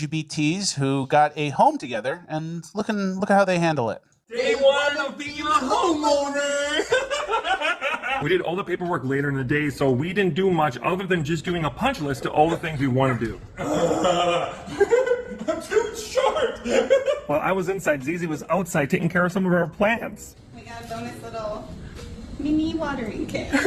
LGBTs who got a home together, and look at how they handle it. Day one of being a homeowner. We did all the paperwork later in the day, so we didn't do much other than just doing a punch list to all the things we want to do. I'm too short. While I was inside, Zizi was outside taking care of some of our plants. We got a bonus little mini watering can.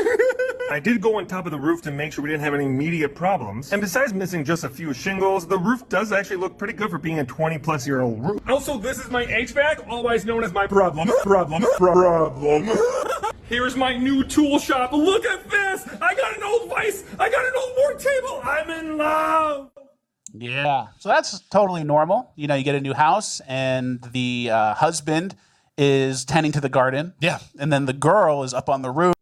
I did go on top of the roof to make sure we didn't have any immediate problems. And besides missing just a few shingles, the roof does actually look pretty good for being a 20-plus-year-old roof. Also, this is my HVAC, otherwise known as my problem. Here's my new tool shop. Look at this! I got an old vise! I got an old work table! I'm in love! Yeah, so that's totally normal. You know, you get a new house, and the husband is tending to the garden. Yeah. And then the girl is up on the roof.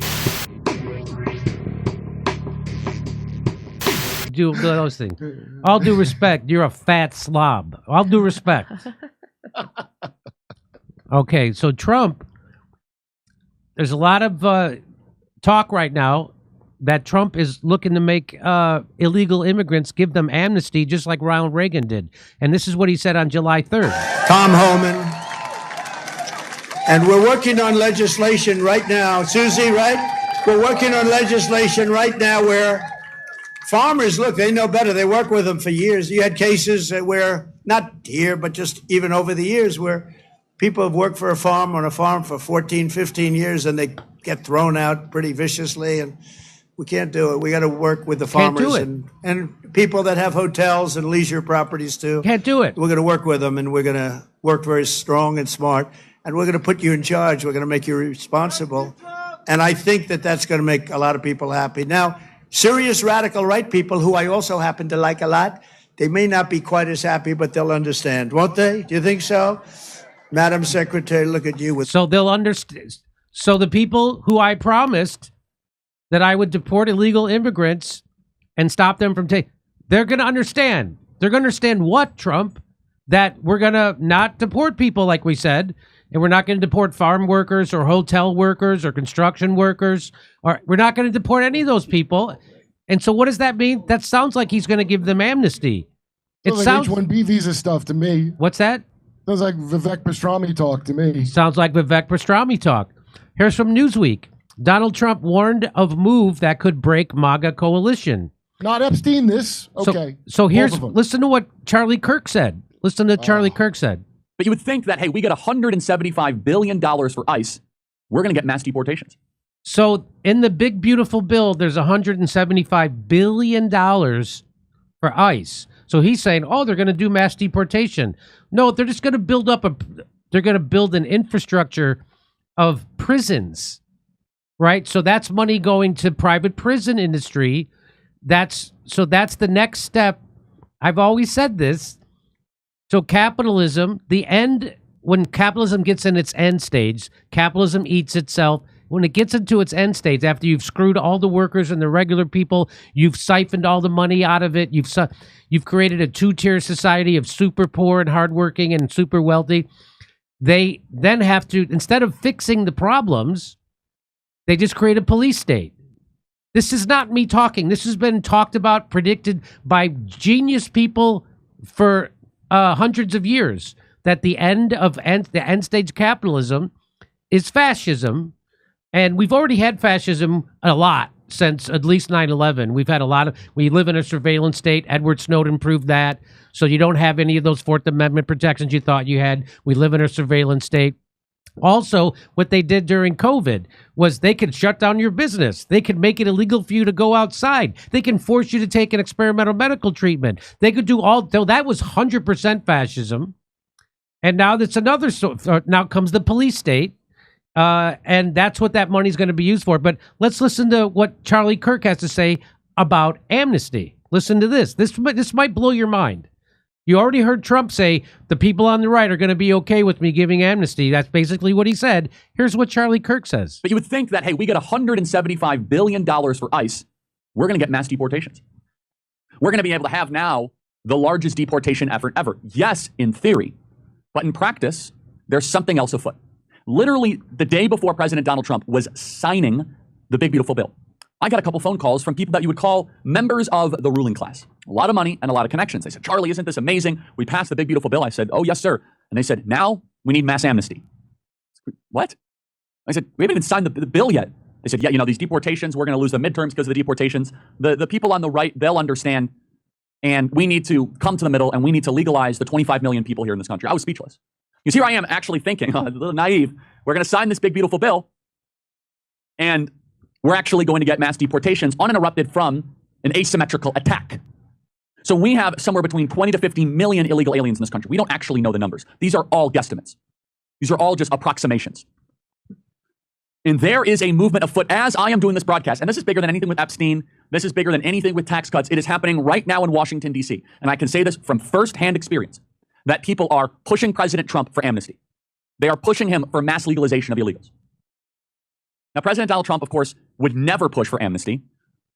Do those things. All due respect, you're a fat slob. All due respect. Okay, so Trump, there's a lot of talk right now that Trump is looking to make illegal immigrants, give them amnesty, just like Ronald Reagan did. And this is what he said on July 3rd. Tom Homan. And we're working on legislation right now. Susie, right? We're working on legislation right now where farmers, look, they know better. They work with them for years. You had cases where, not here, but just even over the years, where people have worked for a farm on a farm for 14, 15 years, and they get thrown out pretty viciously. And we can't do it. We got to work with the farmers and people that have hotels and leisure properties too. Can't do it. We're going to work with them, and we're going to work very strong and smart. And we're going to put you in charge. We're going to make you responsible. And I think that that's going to make a lot of people happy. Now, serious radical right people, who I also happen to like a lot, they may not be quite as happy, but they'll understand, won't they? Do you think so? Madam Secretary, look at you with... So they'll understand. So the people who I promised that I would deport illegal immigrants and stop them from taking, they're going to understand. They're going to understand what, Trump? That we're going to not deport people, like we said, and we're not going to deport farm workers or hotel workers or construction workers, or we're not going to deport any of those people. And so what does that mean? That sounds like he's going to give them amnesty. It sounds like H-1B visa stuff to me. What's that? Sounds like Vivek Pastrami talk to me. Sounds like Vivek Pastrami talk. Here's from Newsweek. Donald Trump warned of move that could break MAGA coalition. Not Epstein, this. Okay. So here's, listen to what Charlie Kirk said. Listen to what Charlie Kirk said. But you would think that, hey, we get $175 billion for ICE. We're going to get mass deportations. So in the big, beautiful bill, there's $175 billion for ICE. So he's saying, oh, they're going to do mass deportation. No, they're just going to build up they're going to build an infrastructure of prisons, right? So that's money going to private prison industry. That's the next step. I've always said this. So capitalism, when capitalism gets in its end stage, capitalism eats itself. When it gets into its end stage, after you've screwed all the workers and the regular people, you've siphoned all the money out of it, you've created a two-tier society of super poor and hardworking and super wealthy. They then have to, instead of fixing the problems, they just create a police state. This is not me talking. This has been talked about, predicted by genius people for hundreds of years, that the end stage capitalism is fascism. And we've already had fascism a lot since at least 9/11. We've had a lot of, we live in a surveillance state. Edward Snowden proved that. So you don't have any of those Fourth Amendment protections you thought you had. We live in a surveillance state. Also, what they did during COVID was they could shut down your business. They could make it illegal for you to go outside. They can force you to take an experimental medical treatment. They could do all, so that was 100% fascism. And now that's another, now comes the police state. And that's what that money is going to be used for. But let's listen to what Charlie Kirk has to say about amnesty. Listen to this. This might blow your mind. You already heard Trump say the people on the right are going to be okay with me giving amnesty. That's basically what he said. Here's what Charlie Kirk says. But you would think that, hey, we get $175 billion for ICE. We're going to get mass deportations. We're going to be able to have now the largest deportation effort ever. Yes, in theory. But in practice, there's something else afoot. Literally, the day before President Donald Trump was signing the big, beautiful bill, I got a couple phone calls from people that you would call members of the ruling class. a lot of money and a lot of connections. They said, Charlie, isn't this amazing? We passed the big, beautiful bill. I said, oh, yes, sir. And they said, now we need mass amnesty. What? I said, we haven't even signed the bill yet. They said, yeah, you know, these deportations, we're going to lose the midterms because of the deportations. The people on the right, they'll understand. And we need to come to the middle and we need to legalize the 25 million people here in this country. I was speechless. Because here I am actually thinking, a little naive, we're going to sign this big, beautiful bill. And we're actually going to get mass deportations uninterrupted from an asymmetrical attack. So we have somewhere between 20 to 50 million illegal aliens in this country. We don't actually know the numbers. These are all guesstimates. These are all just approximations. And there is a movement afoot as I am doing this broadcast. And this is bigger than anything with Epstein. This is bigger than anything with tax cuts. It is happening right now in Washington, D.C. And I can say this from firsthand experience, that people are pushing President Trump for amnesty. They are pushing him for mass legalization of illegals. Now, President Donald Trump, of course, would never push for amnesty.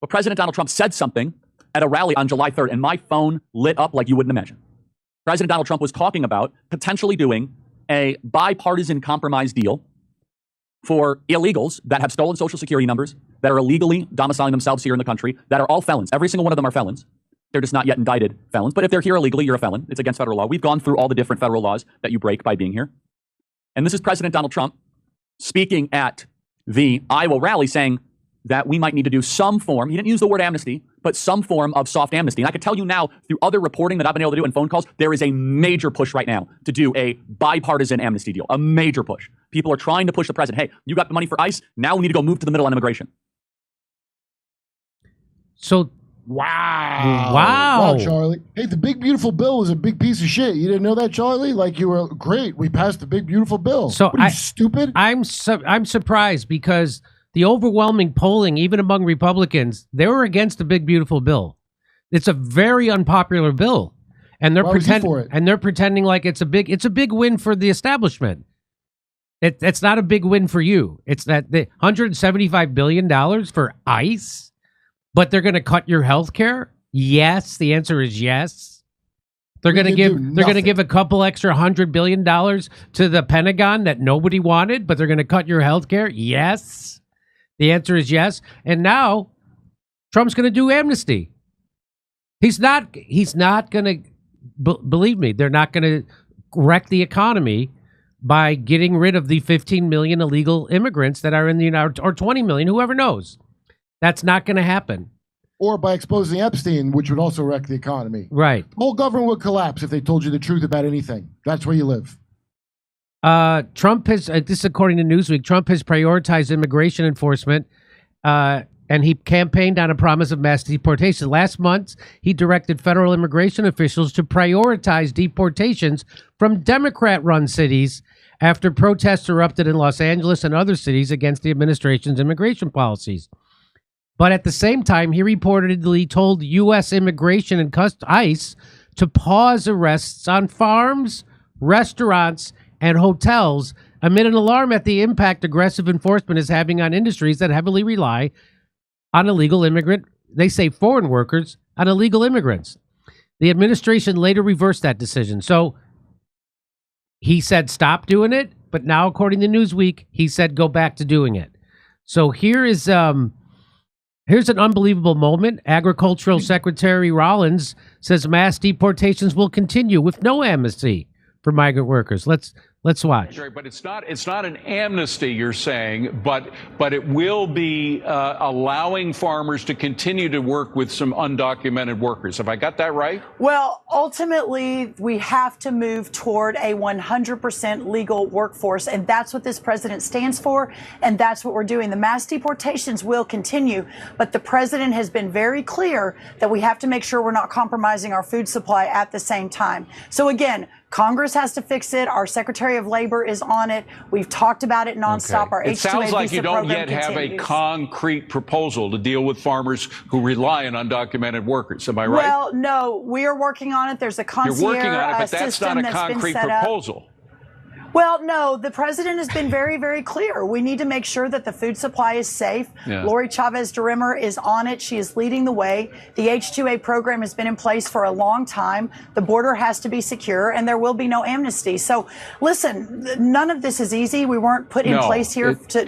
But President Donald Trump said something at a rally on July 3rd, and my phone lit up like you wouldn't imagine. President Donald Trump was talking about potentially doing a bipartisan compromise deal for illegals that have stolen Social Security numbers, that are illegally domiciling themselves here in the country, that are all felons. Every single one of them are felons. They're just not yet indicted felons. But if they're here illegally, you're a felon. It's against federal law. We've gone through all the different federal laws that you break by being here. And this is President Donald Trump speaking at the Iowa rally saying that we might need to do some form, he didn't use the word amnesty, but some form of soft amnesty. And I can tell you now, through other reporting that I've been able to do and phone calls, there is a major push right now to do a bipartisan amnesty deal, a major push. People are trying to push the president, hey, you got the money for ICE, now we need to go move to the middle on immigration. So, wow, Charlie. Hey, the big, beautiful bill was a big piece of shit. You didn't know that, Charlie? Like, you were great. We passed the big, beautiful bill. So what, are you stupid? I'm surprised because the overwhelming polling, even among Republicans, they were against the big, beautiful bill. It's a very unpopular bill, and they're pretending like it's a big win for the establishment. It's not a big win for you. It's that the $175 billion for ICE, but they're going to cut your health care. Yes, the answer is yes. They're going to give a couple extra $100 billion to the Pentagon that nobody wanted, but they're going to cut your health care. Yes. The answer is yes. And now Trump's going to do amnesty. He's not going to, believe me, they're not going to wreck the economy by getting rid of the 15 million illegal immigrants that are in the United States, or 20 million, whoever knows. That's not going to happen. Or by exposing Epstein, which would also wreck the economy. Right. The whole government would collapse if they told you the truth about anything. That's where you live. Trump has, this is according to Newsweek, Trump has prioritized immigration enforcement, and he campaigned on a promise of mass deportation. Last month, he directed federal immigration officials to prioritize deportations from Democrat-run cities after protests erupted in Los Angeles and other cities against the administration's immigration policies. But at the same time, he reportedly told U.S. Immigration and ICE to pause arrests on farms, restaurants, and hotels amid an alarm at the impact aggressive enforcement is having on industries that heavily rely on illegal immigrant, they say foreign workers, on illegal immigrants. The administration later reversed that decision. So he said stop doing it, but now according to Newsweek, he said go back to doing it. So here's an unbelievable moment. Agricultural Secretary Rollins says mass deportations will continue with no amnesty for migrant workers. Let's watch. But it's not an amnesty, you're saying, but it will be allowing farmers to continue to work with some undocumented workers. Have I got that right? Well, ultimately, we have to move toward a 100% legal workforce, and that's what this president stands for, and that's what we're doing. The mass deportations will continue, but the president has been very clear that we have to make sure we're not compromising our food supply at the same time. So again, Congress has to fix it. Our Secretary of Labor is on it. We've talked about it nonstop. Okay. Our It H-2A sounds like you don't program yet have a continues. concrete proposal to deal with farmers who rely on undocumented workers. Am I right? Well, no, we are working on it. There's a concierge You're working on it, but that's system not a that's been concrete set up. proposal. Well, no, the president has been very, very clear. We need to make sure that the food supply is safe. Yeah. Lori Chavez-DeRimmer is on it. She is leading the way. The H-2A program has been in place for a long time. The border has to be secure, and there will be no amnesty. So, listen, none of this is easy. We weren't put in place here for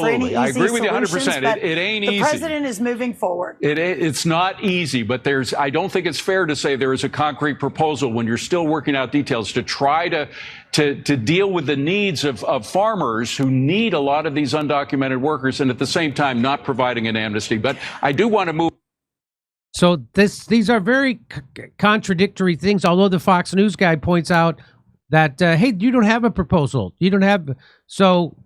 any easy I agree with you solutions, 100%. but It ain't easy. The president is moving forward. It's not easy, but I don't think it's fair to say there is a concrete proposal when you're still working out details to try to deal with the needs of farmers who need a lot of these undocumented workers, and at the same time not providing an amnesty. But I do want to move. So these are very contradictory things, although the Fox News guy points out that, hey, you don't have a proposal. You don't have. So,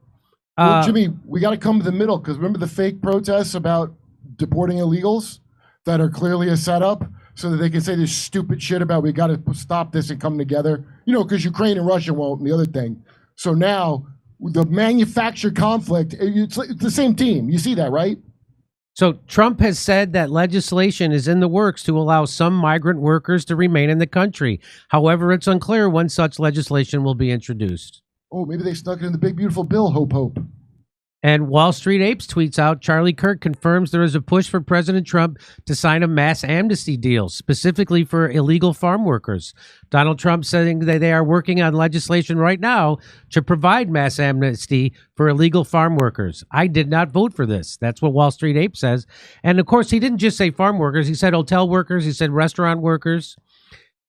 well, Jimmy, we got to come to the middle, because remember the fake protests about deporting illegals that are clearly a setup so that they can say this stupid shit about we got to stop this and come together, you know, because Ukraine and Russia won't, and the other thing. So now the manufactured conflict, it's the same team. You see that, right? So Trump has said that legislation is in the works to allow some migrant workers to remain in the country. However, it's unclear when such legislation will be introduced. Oh, maybe they snuck it in the big, beautiful bill, hope. And Wall Street Apes tweets out, Charlie Kirk confirms there is a push for President Trump to sign a mass amnesty deal, specifically for illegal farm workers. Donald Trump saying that they are working on legislation right now to provide mass amnesty for illegal farm workers. I did not vote for this. That's what Wall Street Ape says. And of course, he didn't just say farm workers. He said hotel workers. He said restaurant workers.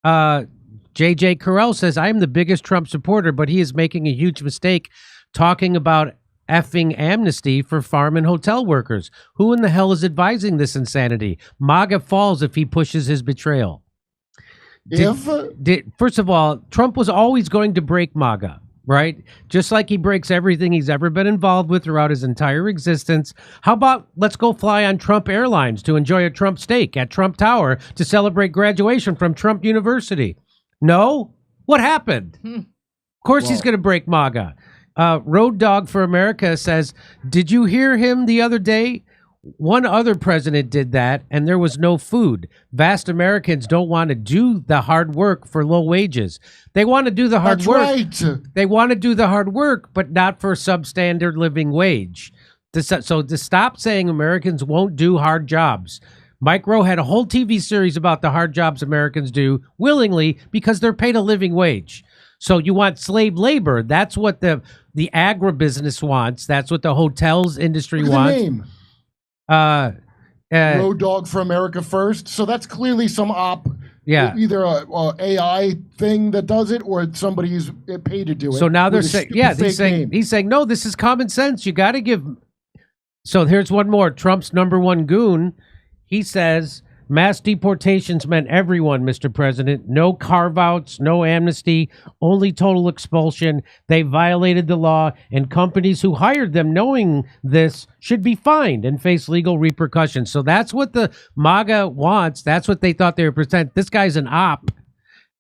JJ Carell says, I am the biggest Trump supporter, but he is making a huge mistake talking about effing amnesty for farm and hotel workers. Who in the hell is advising this insanity? MAGA falls if he pushes his betrayal. First of all, Trump was always going to break MAGA, right? Just like he breaks everything he's ever been involved with throughout his entire existence. How about let's go fly on Trump Airlines to enjoy a Trump steak at Trump Tower to celebrate graduation from Trump University? No? What happened? Of course he's going to break MAGA. Road Dog for America says, did you hear him the other day? One other president did that, and there was no food. Vast Americans don't want to do the hard work for low wages. They want to do the hard work. Right. They want to do the hard work, but not for substandard living wage. So to stop saying Americans won't do hard jobs. Mike Rowe had a whole TV series about the hard jobs Americans do willingly because they're paid a living wage. So you want slave labor. That's what the agribusiness wants. That's what the hotels industry wants. Name. Road Dog for America First. So that's clearly some either a AI thing that does it or somebody who's paid to do it. So now they're saying, he's saying, no, this is common sense. You got to give. So here's one more. Trump's #1 goon. He says, mass deportations meant everyone, Mr. President. No carve-outs, no amnesty, only total expulsion. They violated the law, and companies who hired them knowing this should be fined and face legal repercussions. So that's what the MAGA wants. That's what they thought they were presenting. This guy's an op.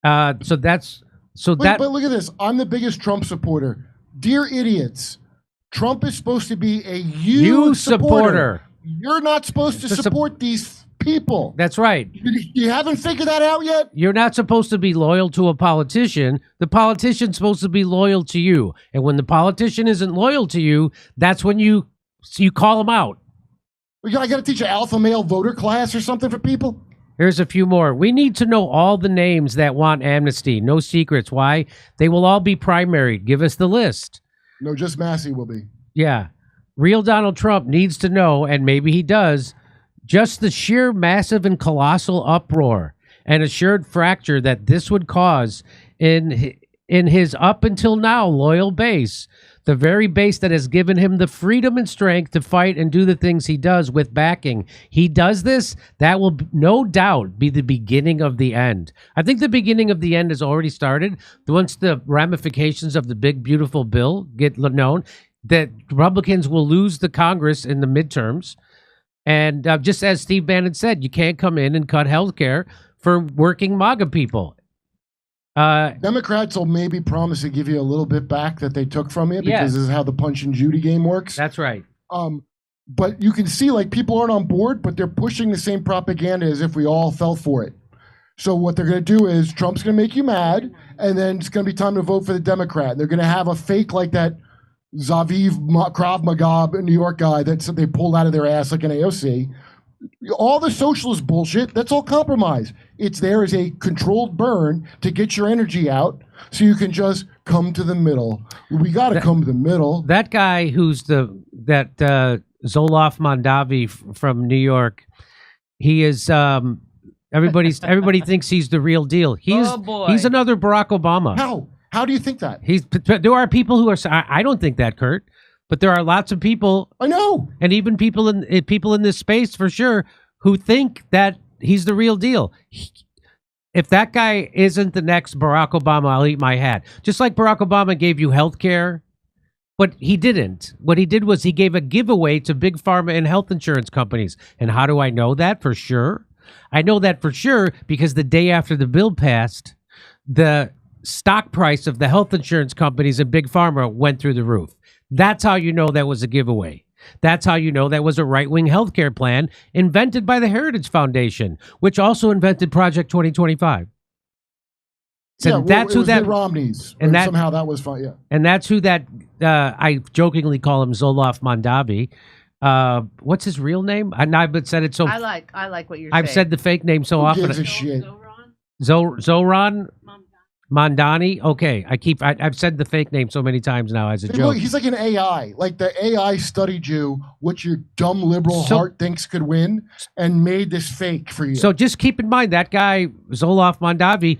But look at this. I'm the biggest Trump supporter. Dear idiots, Trump is supposed to be a you supporter. You're not supposed to support these people. That's right. You haven't figured that out yet? You're not supposed to be loyal to a politician. The politician's supposed to be loyal to you. And when the politician isn't loyal to you, that's when you call him out. I got to teach an alpha male voter class or something for people? Here's a few more. We need to know all the names that want amnesty. No secrets. Why? They will all be primaried. Give us the list. No, just Massey will be. Yeah. Real Donald Trump needs to know, and maybe he does, just the sheer massive and colossal uproar and assured fracture that this would cause in his up until now loyal base, the very base that has given him the freedom and strength to fight and do the things he does with backing. He does this, that will no doubt be the beginning of the end. I think the beginning of the end has already started. Once the ramifications of the big, beautiful bill get known, that Republicans will lose the Congress in the midterms. And just as Steve Bannon said, you can't come in and cut health care for working MAGA people. Democrats will maybe promise to give you a little bit back that they took from you because this is how the Punch and Judy game works. That's right. But you can see like people aren't on board, but they're pushing the same propaganda as if we all fell for it. So what they're going to do is Trump's going to make you mad, and then it's going to be time to vote for the Democrat. They're going to have a fake like that Krav Maga New York guy that they pulled out of their ass like an AOC. All the socialist bullshit, that's all compromise. It's there as a controlled burn to get your energy out so you can just come to the middle. We got to come to the middle. That guy who's that Zoloft Mondavi from New York, he is everybody thinks he's the real deal. He's another Barack Obama. How do you think that? There are people who are I don't think that, Kurt. But there are lots of people, I know, and even people in this space for sure, who think that he's the real deal. If that guy isn't the next Barack Obama, I'll eat my hat. Just like Barack Obama gave you health care, but he didn't. What he did was he gave a giveaway to big pharma and health insurance companies. And how do I know that for sure? I know that for sure because the day after the bill passed, the stock price of the health insurance companies and big pharma went through the roof. That's how you know that was a giveaway. That's how you know that was a right-wing healthcare plan invented by the Heritage Foundation, which also invented Project 2025. So that's who that Romney's, and somehow that was fun. Yeah, and that's who that I jokingly call him Zoloft Mondavi. What's his real name? I've said it so. I like what you're saying. I've said the fake name so often. Who gives a shit? Zoran Mondani. Okay, I've said the fake name so many times now as a joke. He's like an AI. Like the AI studied you, what your dumb liberal heart thinks could win, and made this fake for you. So just keep in mind that guy Zoloft Mondavi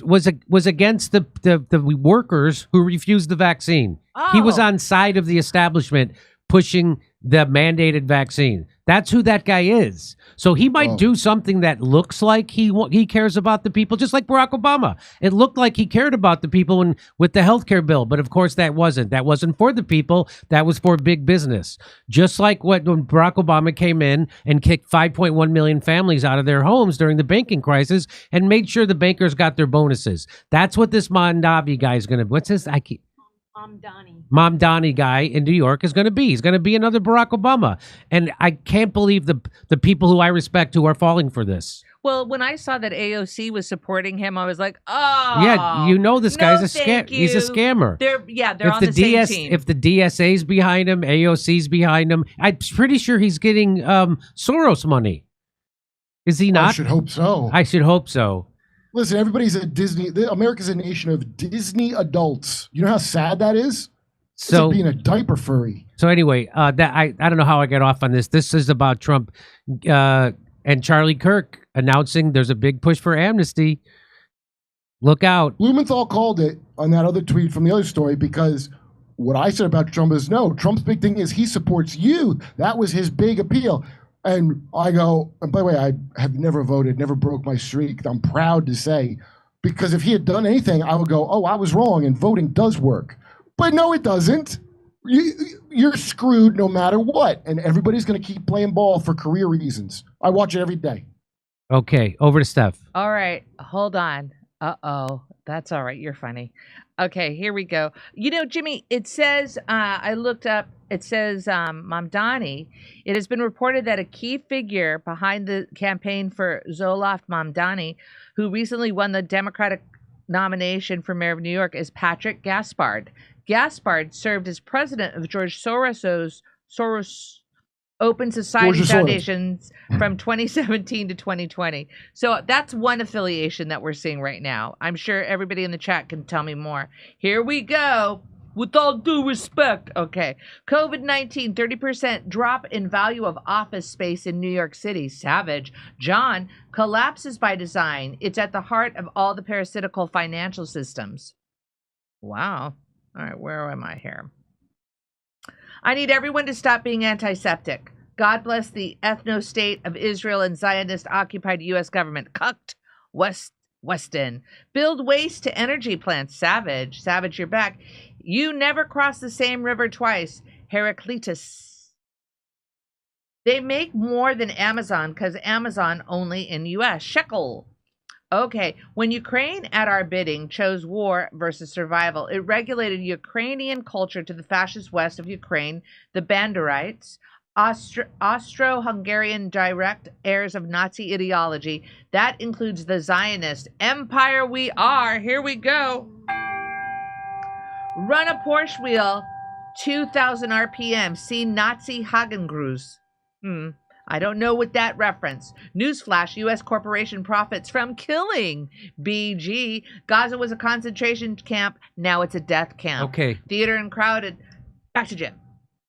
was against the workers who refused the vaccine. Oh. He was on side of the establishment pushing the mandated vaccine. That's who that guy is. So he might do something that looks like he cares about the people, just like Barack Obama. It looked like he cared about the people with the healthcare bill, but of course that wasn't. That wasn't for the people. That was for big business. Just like when Barack Obama came in and kicked 5.1 million families out of their homes during the banking crisis and made sure the bankers got their bonuses. That's what this Mondavi guy is going to. What's his? Mamdani guy in New York is going to be. He's going to be another Barack Obama. And I can't believe the people who I respect who are falling for this. Well, when I saw that AOC was supporting him, I was like, oh. Yeah, you know this guy's a scam. He's a scammer. They're on the same team. If the DSA's behind him, AOC's behind him, I'm pretty sure he's getting Soros money. Is he not? I should hope so. I should hope so. Listen, everybody's a Disney. America's a nation of Disney adults. You know how sad that is? It's like being a diaper furry. So anyway, I don't know how I got off on this. This is about Trump and Charlie Kirk announcing there's a big push for amnesty. Look out. Blumenthal called it on that other tweet from the other story because what I said about Trump is no. Trump's big thing is he supports you. That was his big appeal. And I go, and by the way, I have never voted, never broke my streak. I'm proud to say, because if he had done anything, I would go, oh, I was wrong, and voting does work. But no, it doesn't. You're screwed no matter what, and everybody's going to keep playing ball for career reasons. I watch it every day. Okay, over to Steph. All right, hold on. Uh-oh, that's all right. You're funny. Okay, here we go. You know, Jimmy, it says, I looked up, it says Mamdani. It has been reported that a key figure behind the campaign for Zoloft Mamdani, who recently won the Democratic nomination for mayor of New York, is Patrick Gaspard. Gaspard served as president of George Soros Open Society Foundations from 2017 to 2020. So that's one affiliation that we're seeing right now. I'm sure everybody in the chat can tell me more. Here we go. With all due respect. Okay. COVID-19, 30% drop in value of office space in New York City. Savage. John, collapses by design. It's at the heart of all the parasitical financial systems. Wow. All right, where am I here? I need everyone to stop being antiseptic. God bless the ethno-state of Israel and Zionist-occupied U.S. government. Cucked. Weston. Build waste to energy plants. Savage. Savage, you're back. You never cross the same river twice. Heraclitus. They make more than Amazon because Amazon only in U.S. Shekel. Okay, when Ukraine at our bidding chose war versus survival, it regulated Ukrainian culture to the fascist west of Ukraine, the Banderites, Austro-Hungarian direct heirs of Nazi ideology. That includes the Zionist empire we are. Here we go. Run a Porsche wheel, 2,000 RPM. See Nazi Hagengruß. I don't know what that reference. Newsflash, U.S. corporation profits from killing BG. Gaza was a concentration camp. Now it's a death camp. Okay. Theater and crowded. Back to Jim.